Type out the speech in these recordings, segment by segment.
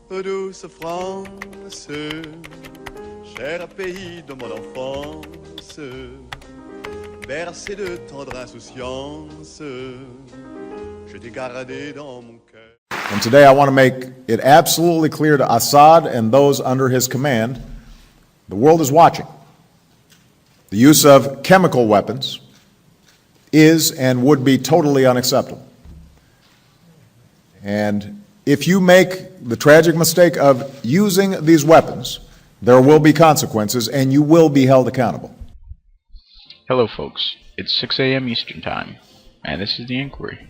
Ô douce France, cher pays de mon enfance, bercé de tendre insouciance, je t'ai gardé dans mon cœur. And today I want to make it absolutely clear to Assad and those under his command, the world is watching. The use of chemical weapons is and would be totally unacceptable. And if you make the tragic mistake of using these weapons, there will be consequences and you will be held accountable. Hello folks, it's 6 a.m. Eastern Time, and this is The Inquiry.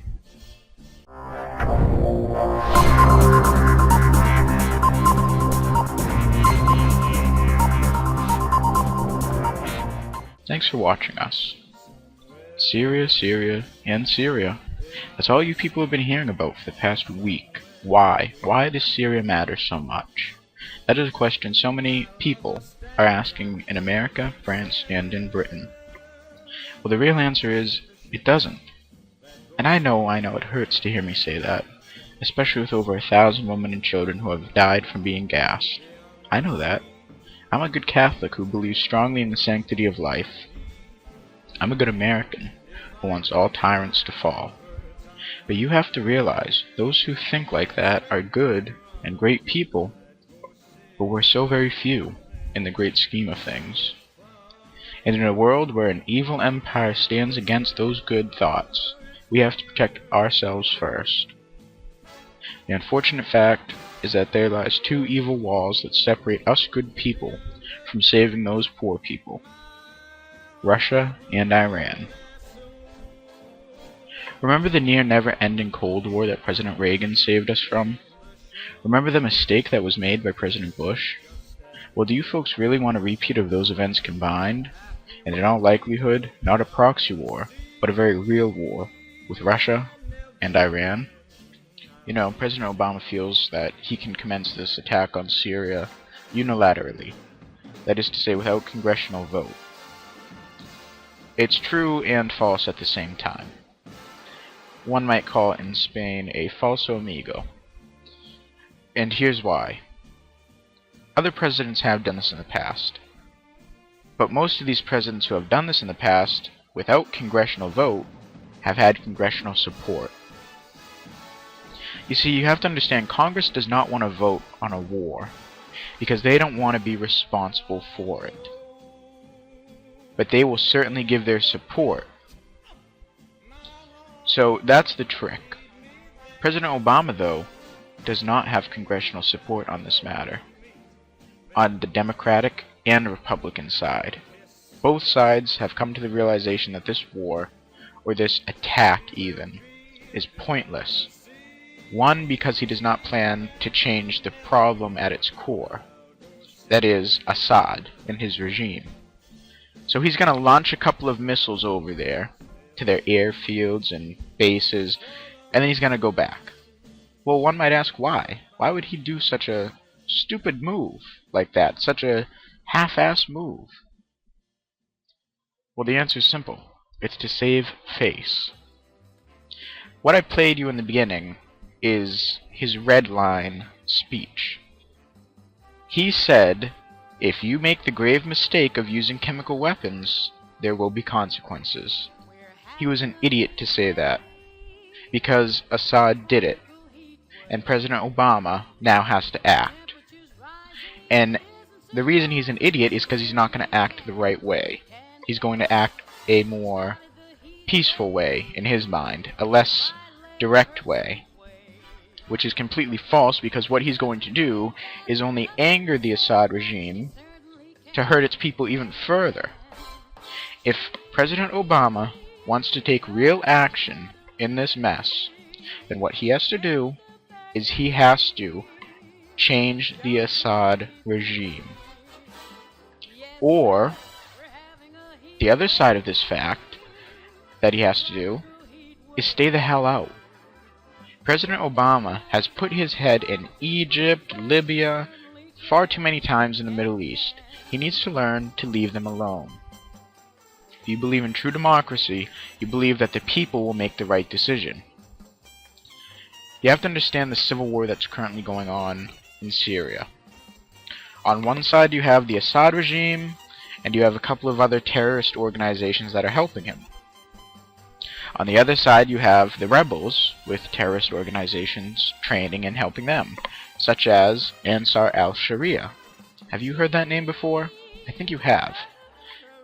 Thanks for watching us. Syria, Syria, and Syria. That's all you people have been hearing about for the past week. Why? Why does Syria matter so much? That is a question so many people are asking in America, France, and in Britain. Well, the real answer is, it doesn't. And I know it hurts to hear me say that, especially with over 1,000 women and children who have died from being gassed. I know that. I'm a good Catholic who believes strongly in the sanctity of life. I'm a good American who wants all tyrants to fall. But you have to realize, those who think like that are good and great people, but we're so very few in the great scheme of things. And in a world where an evil empire stands against those good thoughts, we have to protect ourselves first. The unfortunate fact is that there lies two evil walls that separate us good people from saving those poor people: Russia and Iran. Remember the near never-ending Cold War that President Reagan saved us from? Remember the mistake that was made by President Bush? Well, do you folks really want a repeat of those events combined? And in all likelihood, not a proxy war, but a very real war with Russia and Iran? You know, President Obama feels that he can commence this attack on Syria unilaterally. That is to say, without congressional vote. It's true and false at the same time. One might call it in Spain a falso amigo. And here's why. Other presidents have done this in the past. But most of these presidents who have done this in the past, without congressional vote, have had congressional support. You see, you have to understand, Congress does not want to vote on a war, because they don't want to be responsible for it. But they will certainly give their support. So that's the trick. President Obama, though, does not have congressional support on this matter, on the Democratic and Republican side. Both sides have come to the realization that this war, or this attack even, is pointless. One, because he does not plan to change the problem at its core, that is, Assad and his regime. So he's going to launch a couple of missiles over there, to their airfields and bases, and then he's going to go back. Well, one might ask why. Why would he do such a stupid move like that, such a half-assed move? Well, the answer is simple. It's to save face. What I played you in the beginning is his red line speech. He said, if you make the grave mistake of using chemical weapons, there will be consequences. He was an idiot to say that, because Assad did it, and President Obama now has to act. And the reason he's an idiot is because he's not going to act the right way. He's going to act a more peaceful way, in his mind, a less direct way, which is completely false, because what he's going to do is only anger the Assad regime to hurt its people even further. If President Obama wants to take real action in this mess, then what he has to do is he has to change the Assad regime. Or, the other side of this fact that he has to do is stay the hell out. President Obama has put his head in Egypt, Libya, far too many times in the Middle East. He needs to learn to leave them alone. If you believe in true democracy, you believe that the people will make the right decision. You have to understand the civil war that's currently going on in Syria. On one side you have the Assad regime, and you have a couple of other terrorist organizations that are helping him. On the other side you have the rebels, with terrorist organizations training and helping them, such as Ansar al-Sharia. Have you heard that name before? I think you have.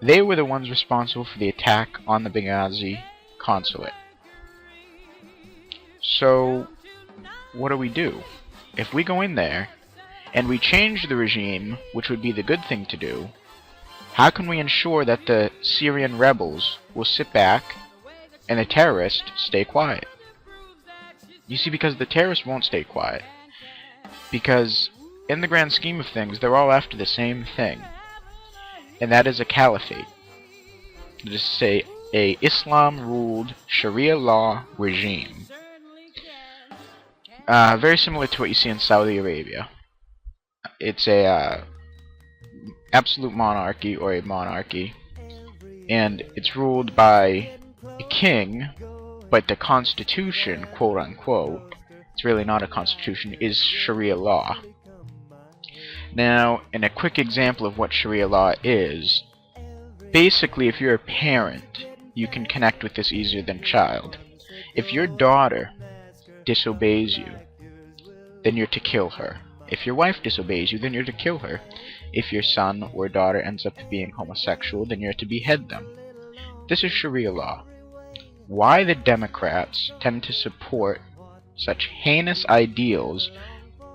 They were the ones responsible for the attack on the Benghazi consulate. So, what do? If we go in there, and we change the regime, which would be the good thing to do, how can we ensure that the Syrian rebels will sit back and the terrorists stay quiet? You see, because the terrorists won't stay quiet. Because, in the grand scheme of things, they're all after the same thing. And that is a caliphate. That is to say, a Islam-ruled Sharia law regime. Very similar to what you see in Saudi Arabia. It's a absolute monarchy, or a monarchy, and it's ruled by a king, but the constitution, quote unquote, it's really not a constitution, is Sharia law. Now, in a quick example of what Sharia law is, basically if you're a parent, you can connect with this easier than a child. If your daughter disobeys you, then you're to kill her. If your wife disobeys you, then you're to kill her. If your son or daughter ends up being homosexual, then you're to behead them. This is Sharia law. Why the Democrats tend to support such heinous ideals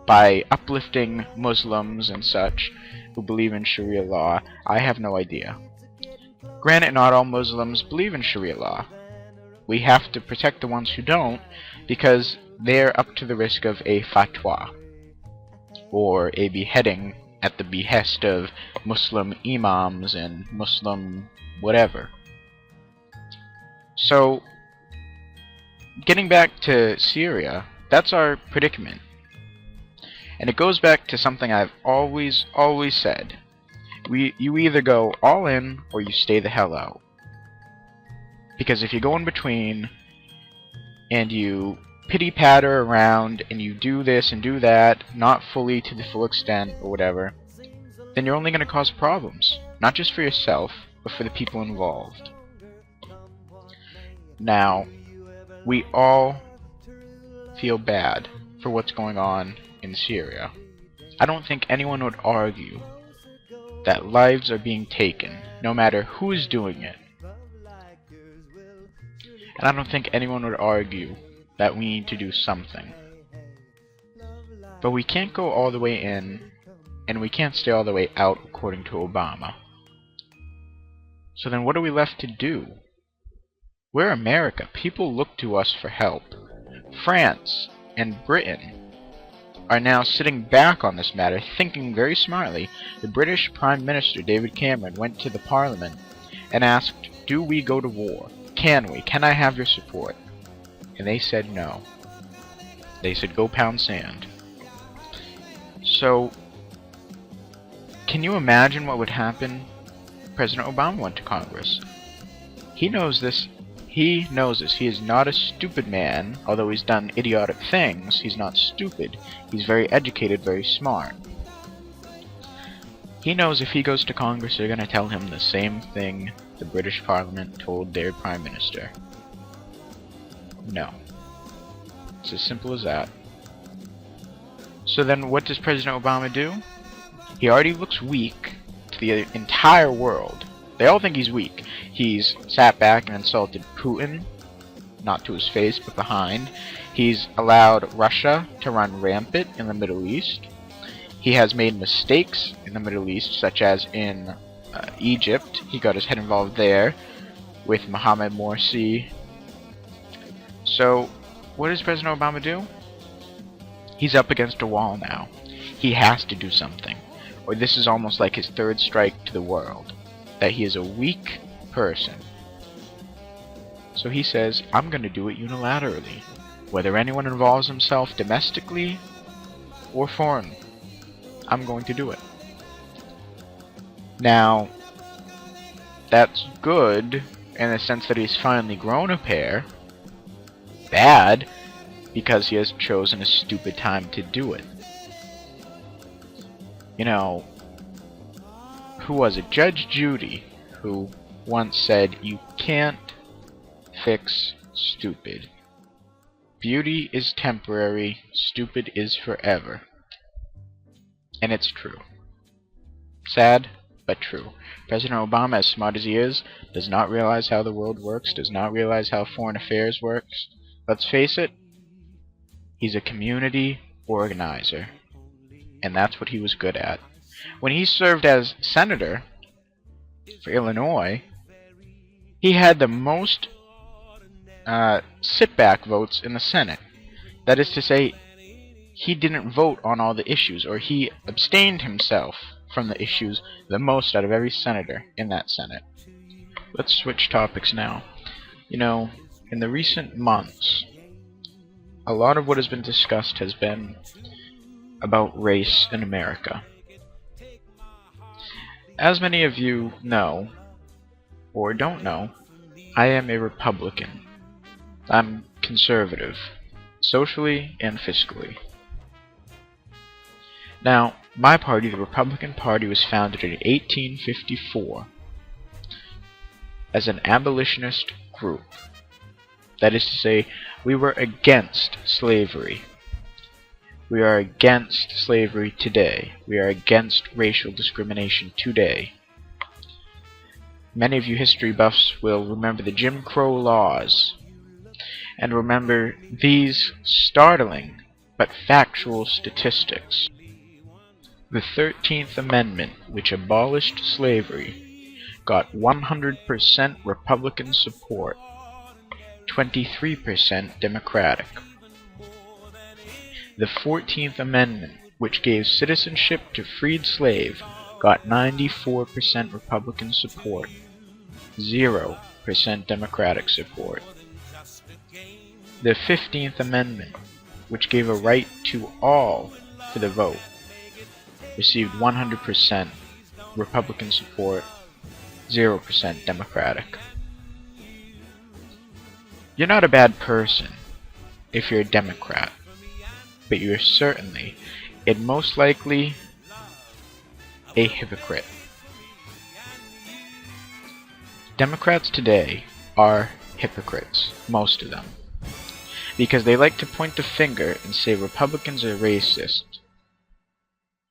by uplifting Muslims and such who believe in Sharia law, I have no idea. Granted, not all Muslims believe in Sharia law. We have to protect the ones who don't, because they're up to the risk of a fatwa, or a beheading at the behest of Muslim imams and Muslim whatever. So, getting back to Syria, that's our predicament. And it goes back to something I've always said. You either go all in, or you stay the hell out. Because if you go in between, and you pity-patter around, and you do this and do that, not fully to the full extent, or whatever, then you're only going to cause problems. Not just for yourself, but for the people involved. Now, we all feel bad for what's going on in Syria. I don't think anyone would argue that lives are being taken, no matter who is doing it. And I don't think anyone would argue that we need to do something. But we can't go all the way in, and we can't stay all the way out, according to Obama. So then what are we left to do? We're America. People look to us for help. France and Britain are now sitting back on this matter, thinking very smartly. The British Prime Minister, David Cameron, went to the Parliament and asked, do we go to war? Can we? Can I have your support? And they said no. They said go pound sand. So, can you imagine what would happen? President Obama went to Congress. He knows this. He knows this. He is not a stupid man. Although he's done idiotic things, he's not stupid. He's very educated, very smart. He knows if he goes to Congress, they're going to tell him the same thing the British Parliament told their Prime Minister. No. It's as simple as that. So then what does President Obama do? He already looks weak to the entire world. They all think he's weak. He's sat back and insulted Putin, not to his face, but behind. He's allowed Russia to run rampant in the Middle East. He has made mistakes in the Middle East, such as in Egypt. He got his head involved there with Mohammed Morsi. So, what does President Obama do? He's up against a wall now. He has to do something, or this is almost like his third strike to the world, that he is a weak person. So he says, I'm going to do it unilaterally, whether anyone involves himself domestically or foreign. I'm going to do it. Now, that's good in the sense that he's finally grown a pair. Bad because he has chosen a stupid time to do it. You know, who was it? Judge Judy, who once said, "You can't fix stupid. Beauty is temporary, stupid is forever." And it's true. Sad, but true. President Obama, as smart as he is, does not realize how the world works, does not realize how foreign affairs works. Let's face it, he's a community organizer. And that's what he was good at. When he served as senator for Illinois, he had the most sit-back votes in the Senate. That is to say, he didn't vote on all the issues, or he abstained himself from the issues the most out of every senator in that Senate. Let's switch topics now. You know, in the recent months, a lot of what has been discussed has been about race in America. As many of you know, or don't know, I am a Republican. I'm conservative, socially and fiscally. Now, my party, the Republican Party, was founded in 1854 as an abolitionist group. That is to say, we were against slavery. We are against slavery today. We are against racial discrimination today. Many of you history buffs will remember the Jim Crow laws, and remember these startling but factual statistics. The 13th Amendment, which abolished slavery, got 100% Republican support, 23% Democratic. The 14th Amendment, which gave citizenship to freed slaves, got 94% Republican support, 0% Democratic support. The 15th Amendment, which gave a right to all for the vote, received 100% Republican support, 0% Democratic. You're not a bad person if you're a Democrat, but you're certainly, and most likely, a hypocrite. Democrats today are hypocrites, most of them, because they like to point the finger and say Republicans are racist.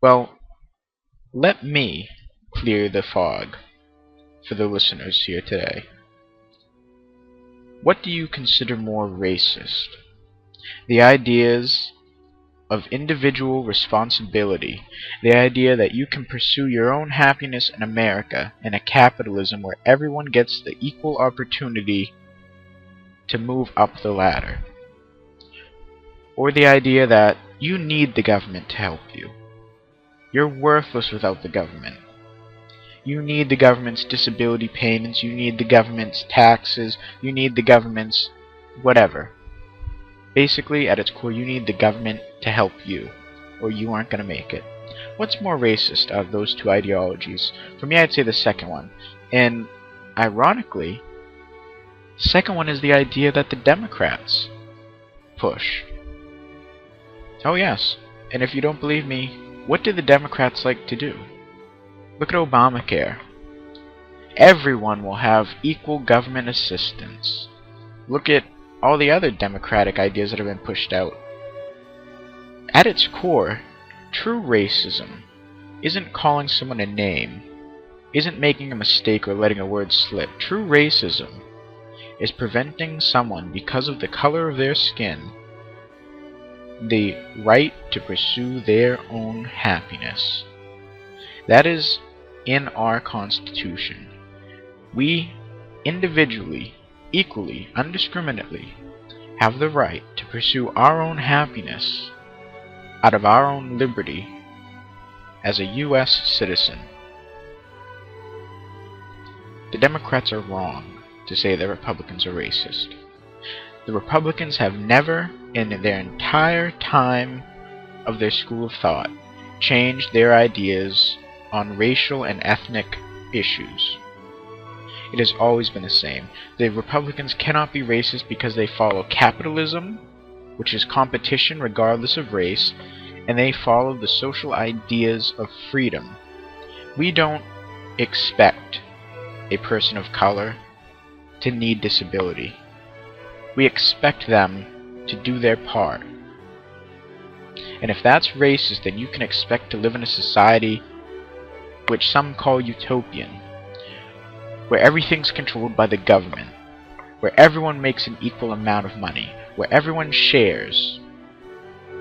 Well, let me clear the fog for the listeners here today. What do you consider more racist? The ideas of individual responsibility, the idea that you can pursue your own happiness in America in a capitalism where everyone gets the equal opportunity to move up the ladder, or the idea that you need the government to help you. You're worthless without the government. You need the government's disability payments, you need the government's taxes, you need the government's whatever. Basically, at its core, you need the government to help you, or you aren't going to make it. What's more racist out of those two ideologies? For me, I'd say the second one. And ironically, the second one is the idea that the Democrats push. Oh yes, and if you don't believe me, what do the Democrats like to do? Look at Obamacare. Everyone will have equal government assistance. Look at all the other democratic ideas that have been pushed out. At its core, true racism isn't calling someone a name, isn't making a mistake or letting a word slip. True racism is preventing someone, because of the color of their skin, the right to pursue their own happiness. That is in our Constitution. We individually, equally, undiscriminately, have the right to pursue our own happiness out of our own liberty as a U.S. citizen. The Democrats are wrong to say that Republicans are racist. The Republicans have never, in their entire time of their school of thought, changed their ideas on racial and ethnic issues. It has always been the same. The Republicans cannot be racist because they follow capitalism, which is competition regardless of race, and they follow the social ideas of freedom. We don't expect a person of color to need disability. We expect them to do their part. And if that's racist, then you can expect to live in a society which some call utopian, where everything's controlled by the government, where everyone makes an equal amount of money, where everyone shares.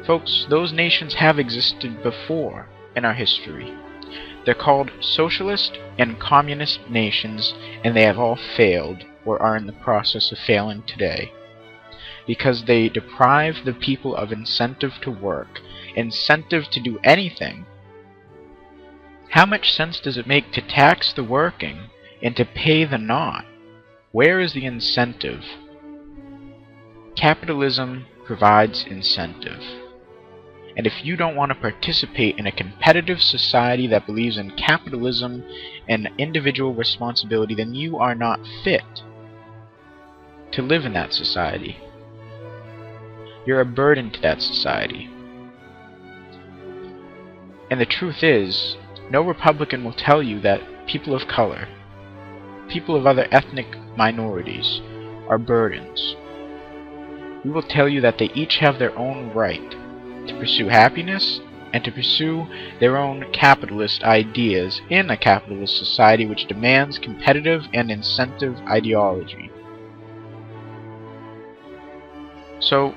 Folks, those nations have existed before in our history. They're called socialist and communist nations, and they have all failed or are in the process of failing today, because they deprive the people of incentive to work, incentive to do anything. How much sense does it make to tax the working and to pay the not? Where is the incentive? Capitalism provides incentive. And if you don't want to participate in a competitive society that believes in capitalism and individual responsibility, then you are not fit to live in that society. You're a burden to that society. And the truth is, no Republican will tell you that people of color, people of other ethnic minorities, are burdens. We will tell you that they each have their own right to pursue happiness and to pursue their own capitalist ideas in a capitalist society which demands competitive and incentive ideology. So,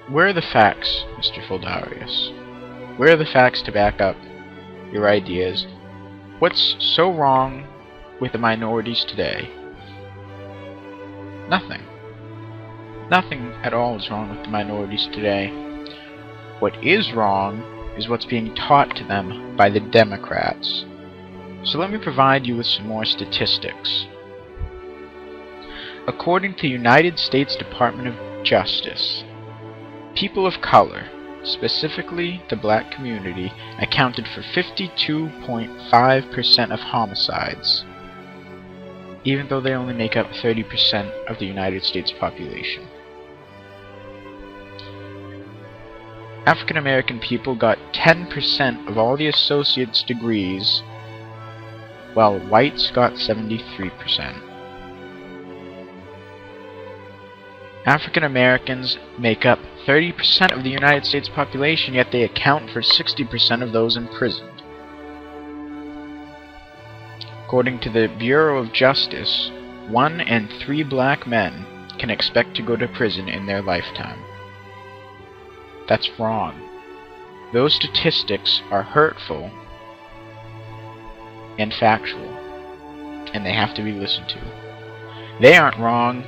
where are the facts, Mr. Foldarius? Where are the facts to back up your ideas? What's so wrong with the minorities today? Nothing. Nothing at all is wrong with the minorities today. What is wrong is what's being taught to them by the Democrats. So let me provide you with some more statistics. According to the United States Department of Justice, people of color, specifically the black community, accounted for 52.5% of homicides, even though they only make up 30% of the United States population. African American people got 10% of all the associate's degrees, while whites got 73%. African Americans make up 30% of the United States population, yet they account for 60% of those imprisoned. According to the Bureau of Justice, 1 in 3 black men can expect to go to prison in their lifetime. That's wrong. Those statistics are hurtful and factual, and they have to be listened to. They aren't wrong,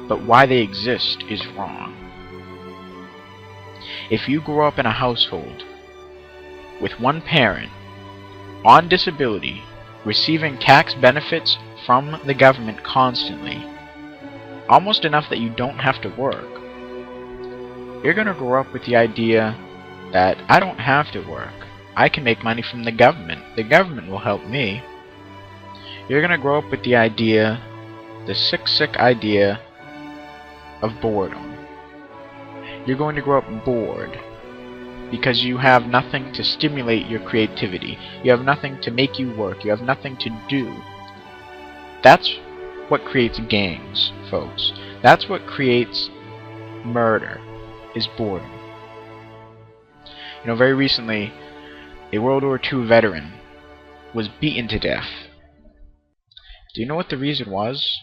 but why they exist is wrong. If you grow up in a household with one parent on disability, receiving tax benefits from the government constantly, almost enough that you don't have to work, you're going to grow up with the idea that I don't have to work. I can make money from the government. The government will help me. You're going to grow up with the idea, the sick idea of boredom. You're going to grow up bored because you have nothing to stimulate your creativity. You have nothing to make you work. You have nothing to do. That's what creates gangs, folks. That's what creates murder, is boredom. You know, very recently, a World War II veteran was beaten to death. Do you know what the reason was?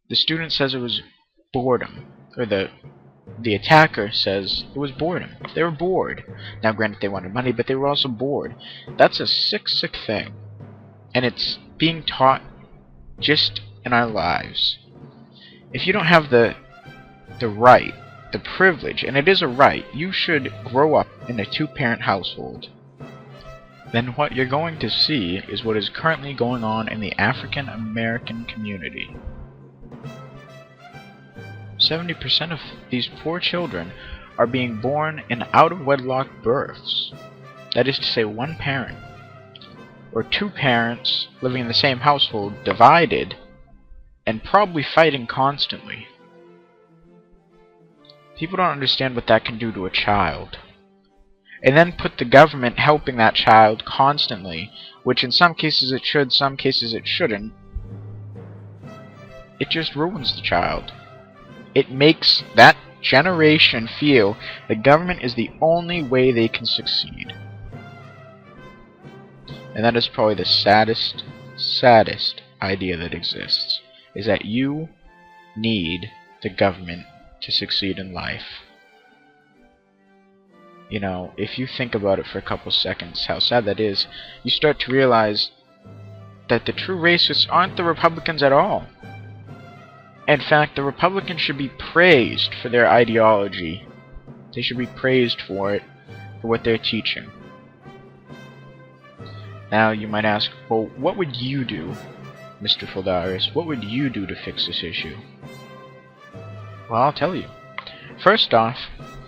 The student says it was boredom, or the attacker says it was boredom. They were bored. Now granted they wanted money, but they were also bored. That's a sick thing. And it's being taught just in our lives. If you don't have the right, the privilege, and it is a right, you should grow up in a 2-parent household, then what you're going to see is what is currently going on in the African American community. 70% of these poor children are being born in out-of-wedlock births. That is to say, one parent, or 2 parents living in the same household, divided, and probably fighting constantly. People don't understand what that can do to a child. And then put the government helping that child constantly, which in some cases it should, some cases it shouldn't. It just ruins the child. It makes that generation feel the government is the only way they can succeed. And that is probably the saddest idea that exists, is that you need the government to succeed in life. You know, if you think about it for a couple seconds, how sad that is, you start to realize that the true racists aren't the Republicans at all. In fact, the Republicans should be praised for their ideology. They should be praised for it, for what they're teaching. Now, you might ask, well, what would you do, Mr. Foldarius? What would you do to fix this issue? Well, I'll tell you. First off,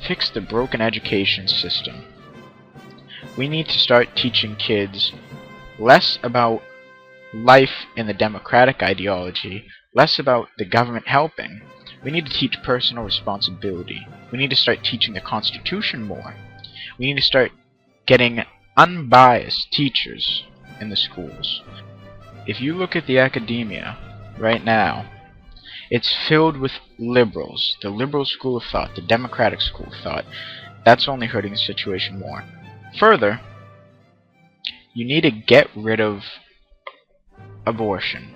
fix the broken education system. We need to start teaching kids less about life in the democratic ideology, less about the government helping. We need to teach personal responsibility. We need to start teaching the Constitution more. We need to start getting unbiased teachers in the schools. If you look at the academia right now, it's filled with liberals, the liberal school of thought, the democratic school of thought. That's only hurting the situation more. Further, you need to get rid of abortion,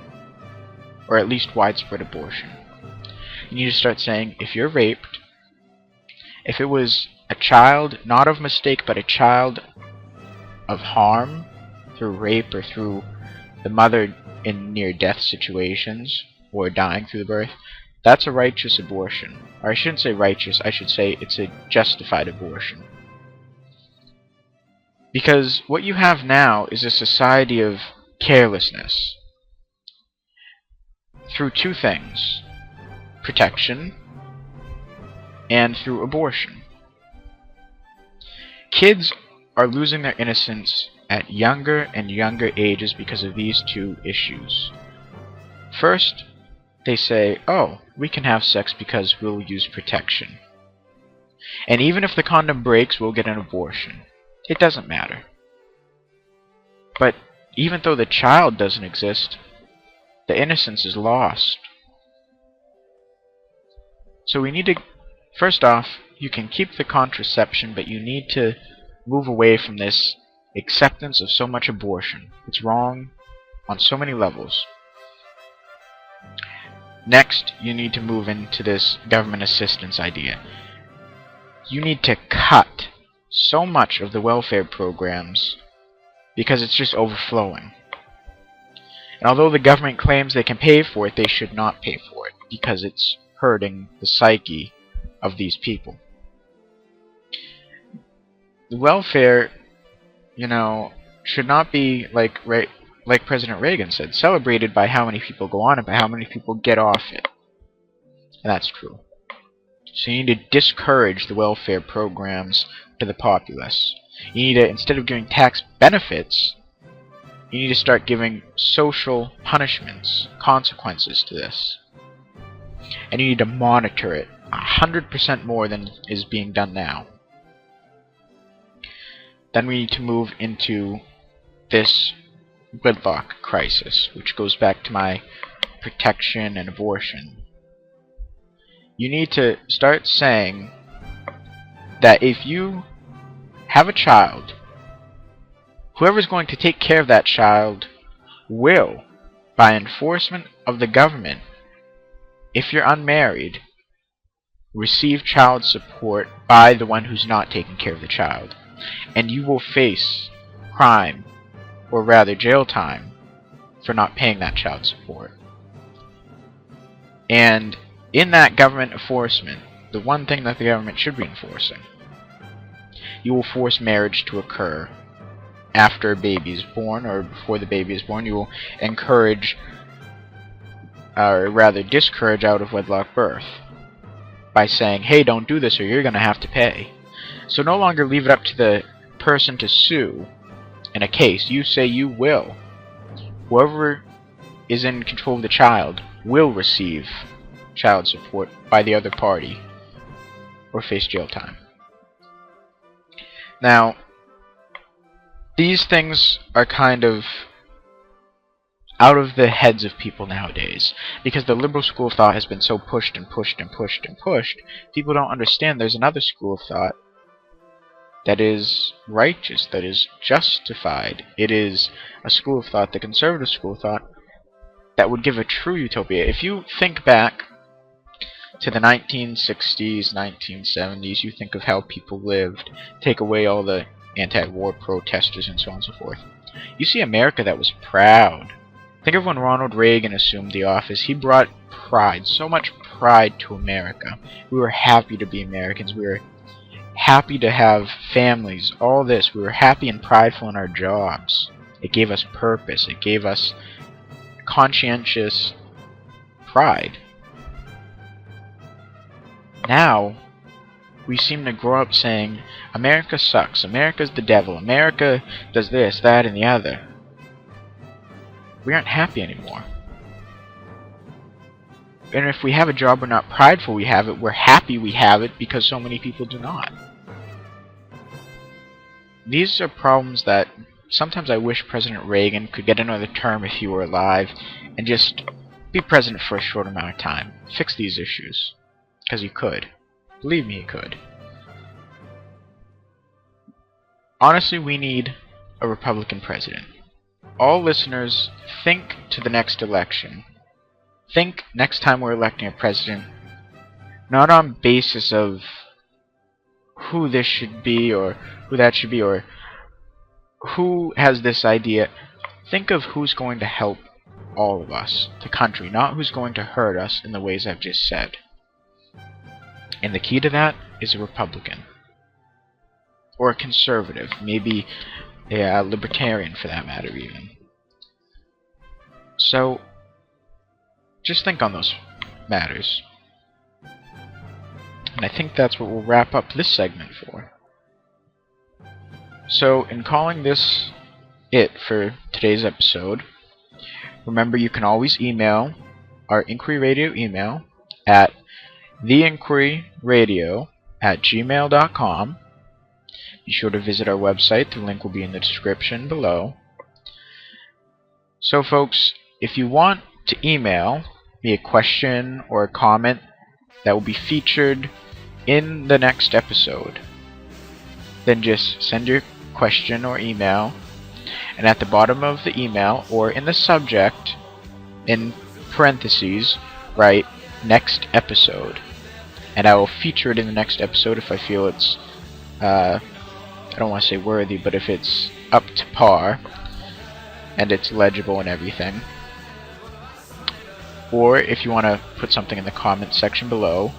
or at least widespread abortion. You need to start saying, if you're raped, if it was a child, not of mistake, but a child of harm through rape or through the mother in near-death situations, or dying through the birth, that's a righteous abortion. Or I shouldn't say righteous, I should say it's a justified abortion. Because what you have now is a society of carelessness. Through two things: protection and through abortion. Kids are losing their innocence at younger and younger ages because of these two issues. First, they say, oh, we can have sex because we'll use protection. And even if the condom breaks, we'll get an abortion. It doesn't matter. But even though the child doesn't exist, the innocence is lost. So we need to, first off, you can keep the contraception, but you need to move away from this acceptance of so much abortion. It's wrong on so many levels. Next, you need to move into this government assistance idea. You need to cut so much of the welfare programs because it's just overflowing. And although the government claims they can pay for it, they should not pay for it because it's hurting the psyche of these people. The welfare, you know, should not be like President Reagan said, celebrated by how many people go on it, by how many people get off it. And that's true. So you need to discourage the welfare programs to the populace. You need to, instead of giving tax benefits, you need to start giving social punishments, consequences to this. And you need to monitor it 100% more than is being done now. Then we need to move into this wedlock crisis, which goes back to my protection and abortion. You need to start saying that if you have a child, whoever's going to take care of that child will, by enforcement of the government, if you're unmarried, receive child support by the one who's not taking care of the child. And you will face crime, or rather jail time, for not paying that child support. And in that government enforcement, the one thing that the government should be enforcing, you will force marriage to occur after a baby is born or before the baby is born. You will encourage, or rather discourage, out of wedlock birth by saying, hey, don't do this or you're going to have to pay. So no longer leave it up to the person to sue in a case. You say you will. Whoever is in control of the child will receive child support by the other party. or face jail time. Now, these things are kind of out of the heads of people nowadays, because the liberal school of thought has been so pushed and pushed and pushed and pushed, people don't understand there's another school of thought that is righteous, that is justified. It is a school of thought, the conservative school of thought, that would give a true utopia. If you think back to the 1960s, 1970s, you think of how people lived, take away all the anti-war protesters and so on and so forth. You see America that was proud. Think of when Ronald Reagan assumed the office. He brought pride, so much pride to America. We were happy to be Americans. We were happy to have families, all this. We were happy and prideful in our jobs. It gave us purpose. It gave us conscientious pride. Now, we seem to grow up saying, America sucks, America's the devil, America does this, that, and the other. We aren't happy anymore. And if we have a job, we're not prideful we have it, we're happy we have it because so many people do not. These are problems that sometimes I wish President Reagan could get another term if he were alive and just be president for a short amount of time. Fix these issues. Because he could. Believe me, he could. Honestly, we need a Republican president. All listeners, think to the next election. Think next time we're electing a president, not on basis of who this should be or who that should be or who has this idea. Think of who's going to help all of us, the country, not who's going to hurt us in the ways I've just said. And the key to that is a Republican. Or a conservative, maybe a libertarian for that matter even. So, just think on those matters. And I think that's what we'll wrap up this segment for. So, in calling this it for today's episode, remember you can always email our Inquiry Radio email at theinquiryradio@gmail.com. Be sure to visit our website. The link will be in the description below. So folks, if you want to email me a question or a comment that will be featured in the next episode, then just send your question or email, and at the bottom of the email or in the subject, in parentheses, write next episode. And I will feature it in the next episode if I feel it's, I don't want to say worthy, but if it's up to par, and it's legible and everything. Or if you want to put something in the comments section below,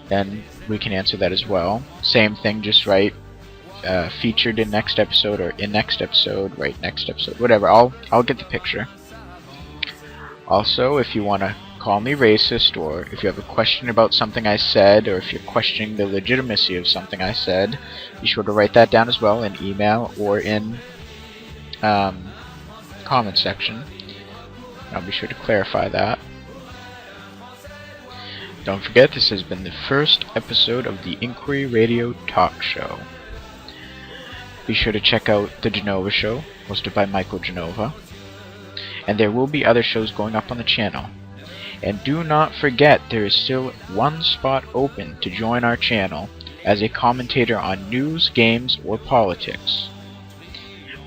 then we can answer that as well. Same thing, just write featured in next episode, or in next episode, write next episode, whatever. I'll get the picture. Also, if you want to call me racist, or if you have a question about something I said, or if you're questioning the legitimacy of something I said, be sure to write that down as well in email or in comment section. I'll be sure to clarify that. Don't forget, this has been the first episode of the Inquiry Radio Talk Show. Be sure to check out The Genova Show, hosted by Michael Genova. And there will be other shows going up on the channel. And do not forget, there is still one spot open to join our channel as a commentator on news, games, or politics.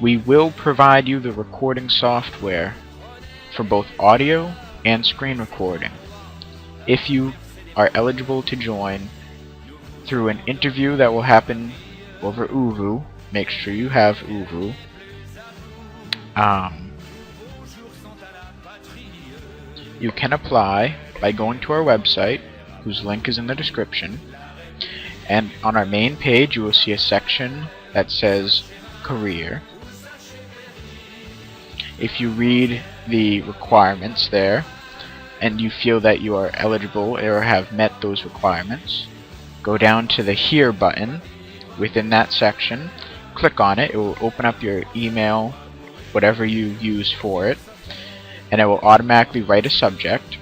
We will provide you the recording software for both audio and screen recording. If you are eligible to join through an interview that will happen over Uvu, make sure you have Uvu. You can apply by going to our website, whose link is in the description, and on our main page you will see a section that says Career. If you read the requirements there, and you feel that you are eligible or have met those requirements, go down to the Here button within that section, click on it, it will open up your email, whatever you use for it, and it will automatically write a subject.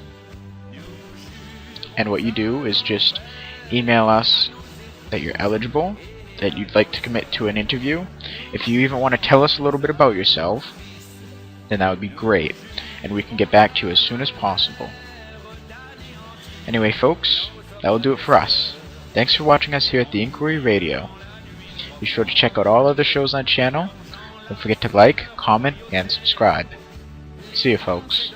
And what you do is just email us that you're eligible, that you'd like to commit to an interview. If you even want to tell us a little bit about yourself, then that would be great, and we can get back to you as soon as possible. Anyway, folks, that will do it for us. Thanks for watching us here at the Inquiry Radio. Be sure to check out all other shows on the channel. Don't forget to like, comment, and subscribe. See you, folks.